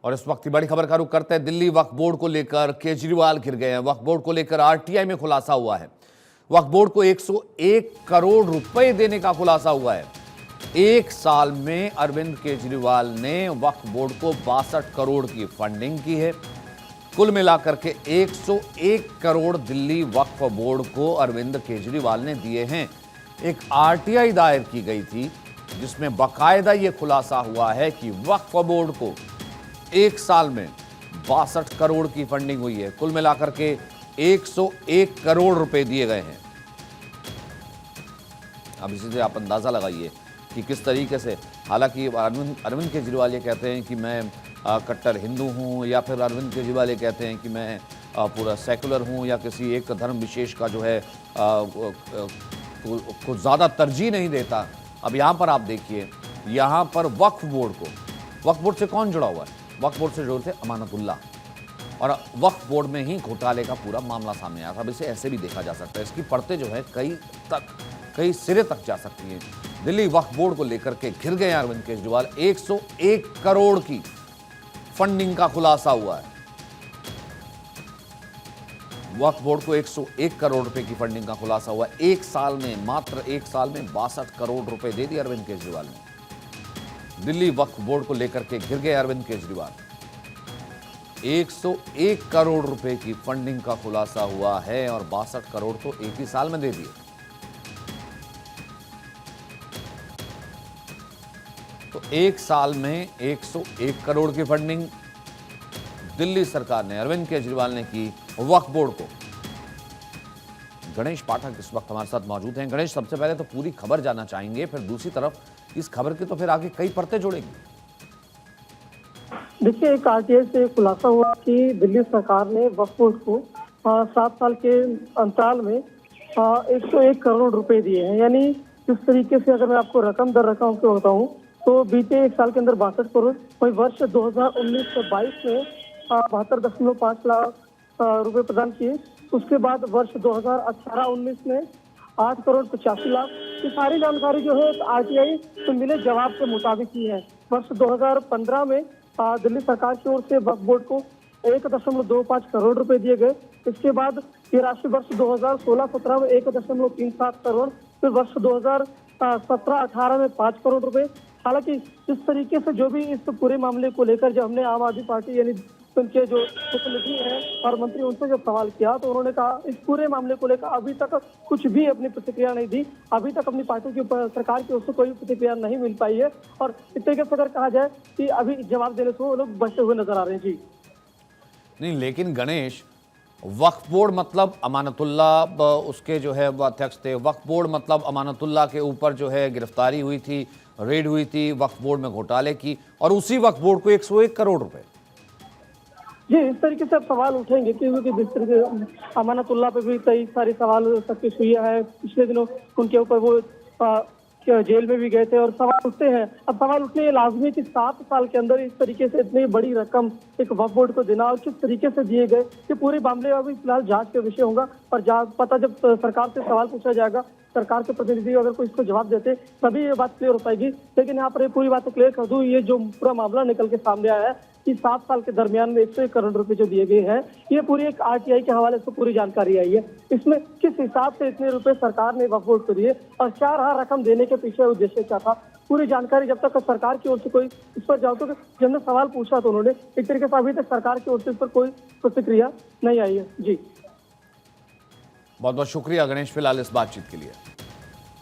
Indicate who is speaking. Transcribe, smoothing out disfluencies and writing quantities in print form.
Speaker 1: और इस वक्त की बड़ी खबर का रुख करते हैं दिल्ली वक्फ बोर्ड को लेकर। केजरीवाल घिर गए हैं। वक्फ बोर्ड को लेकर आरटीआई में खुलासा हुआ है। वक्फ बोर्ड को 101 करोड़ रुपए देने का खुलासा हुआ है। एक साल में अरविंद केजरीवाल ने वक्फ बोर्ड को 62 करोड़ की फंडिंग की है। कुल मिलाकर के 101 करोड़ दिल्ली वक्फ बोर्ड को अरविंद केजरीवाल ने दिए हैं। एक आरटीआई दायर की गई थी जिसमें बाकायदा यह खुलासा हुआ है कि वक्फ बोर्ड को एक साल में 62 करोड़ की फंडिंग हुई है। कुल मिलाकर के 101 करोड़ रुपए दिए गए हैं। अब इसी से आप अंदाजा लगाइए कि किस तरीके से, हालांकि अरविंद केजरीवाल ये कहते हैं कि मैं कट्टर हिंदू हूं, या फिर अरविंद केजरीवाल ये कहते हैं कि मैं पूरा सेकुलर हूं, या किसी एक धर्म विशेष का जो है को ज़्यादा तरजीह नहीं देता। अब यहाँ पर आप देखिए, यहाँ पर वक्फ बोर्ड से कौन जुड़ा हुआ है? वक्फ बोर्ड से जुड़े थे अमानतुल्लाह, और वक्फ बोर्ड में ही घोटाले का पूरा मामला सामने आया था। अब इसे ऐसे भी देखा जा सकता है, इसकी परतें जो है कई सिरे तक जा सकती हैं। दिल्ली वक्फ बोर्ड को लेकर के घिर गए अरविंद केजरीवाल। 101 करोड़ की फंडिंग का खुलासा हुआ है। वक्फ बोर्ड को 101 करोड़ रुपए की फंडिंग का खुलासा हुआ है। एक साल में, मात्र एक साल में 62 करोड़ रुपए दे दिए अरविंद केजरीवाल ने। दिल्ली वक्फ बोर्ड को लेकर के घिर गए अरविंद केजरीवाल। 101 करोड़ रुपए की फंडिंग का खुलासा हुआ है और 62 करोड़ तो एक ही साल में दे दिए। तो एक साल में 101 करोड़ की फंडिंग दिल्ली सरकार ने, अरविंद केजरीवाल ने की वक्फ बोर्ड को। गणेश पाठक इस वक्त हमारे साथ मौजूद हैं। गणेश, सबसे पहले तो पूरी खबर जानना चाहेंगे, फिर दूसरी तरफ इस खबर की तो फिर आगे कई परतें जोड़ेंगी।
Speaker 2: देखिए, एक आरटीआई से खुलासा हुआ कि दिल्ली सरकार ने वक्फ बोर्ड को 7 साल के अंतराल में 101 करोड़ रुपए दिए हैं। यानी इस तरीके से अगर मैं आपको रकम दर रकम से बताऊं तो बीते एक साल के अंदर 62 करोड़, वही वर्ष 2019-22 में 72.5 लाख रुपए प्रदान किए। उसके बाद वर्ष 2018-19 में 8 करोड़ 85 लाख। ये सारी जानकारी जो है आरटीआई से मिले जवाब के मुताबिक ही है। वर्ष 2015 में दिल्ली सरकार की ओर से वक्फ बोर्ड को 1.25 करोड़ रुपए दिए गए। इसके बाद ये राशि वर्ष 2016-17 में 1.37 करोड़, फिर वर्ष 2017-18 में 5 करोड़ रुपए। हालांकि इस तरीके से जो भी इस पूरे मामले को लेकर जो हमने आम आदमी पार्टी यानी उनके जो प्रतिनिधि हैं और मंत्री, उनसे जब सवाल किया तो उन्होंने कहा इस पूरे मामले को लेकर अभी तक कुछ भी अपनी प्रतिक्रिया नहीं दी। अभी तक अपनी पार्टी की सरकार की ओर से कोई प्रतिक्रिया नहीं मिल पाई है, और इस तरीके से अगर कहा जाए कि अभी जवाब देने से वो लोग बचते हुए नजर आ रहे हैं। जी
Speaker 1: नहीं, लेकिन गणेश, वक्फ बोर्ड मतलब अमानतुल्लाह उसके जो है वो अध्यक्ष थे। वक्फ बोर्ड मतलब अमानतुल्लाह के ऊपर जो है गिरफ्तारी हुई थी, रेड हुई थी वक्फ बोर्ड में घोटाले की, और उसी वक्फ बोर्ड को 101 करोड़ रुपए।
Speaker 2: जी, इस तरीके से अब सवाल उठेंगे क्योंकि जिस तरीके अमानतुल्लाह पे भी कई सारे सवाल सबकी सुई है। पिछले दिनों उनके ऊपर वो जेल में भी गए थे और सवाल उठते हैं। अब सवाल उठने ये लाजमी कि 7 साल के अंदर इस तरीके से इतनी बड़ी रकम एक वक्फ बोर्ड को देना और किस तरीके से दिए गए, ये पूरे मामले अभी फिलहाल जांच का विषय होगा। और पता जब सरकार से सवाल पूछा जाएगा, सरकार के प्रतिनिधि अगर कोई इसको जवाब देते तभी ये बात क्लियर हो पाएगी। लेकिन यहाँ पर ये पूरी बात क्लियर कर दूं, ये जो पूरा मामला निकल के सामने आया है कि 7 साल के दरमियान में 101 करोड़ रुपए जो दिए गए हैं, ये पूरी एक आरटीआई के हवाले से पूरी जानकारी आई है। इसमें किस हिसाब से इतने रुपए सरकार ने वक्फ बोर्ड को दिए और क्या रहा रकम देने के पीछे उद्देश्य क्या था, पूरी जानकारी जब तक सरकार की ओर से कोई इस पर जाओ। तो जब हमने सवाल पूछा तो उन्होंने एक तरीके से अभी तक सरकार की ओर से इस पर कोई प्रतिक्रिया नहीं आई है। जी,
Speaker 1: बहुत बहुत शुक्रिया गणेश फिलहाल इस बातचीत के लिए।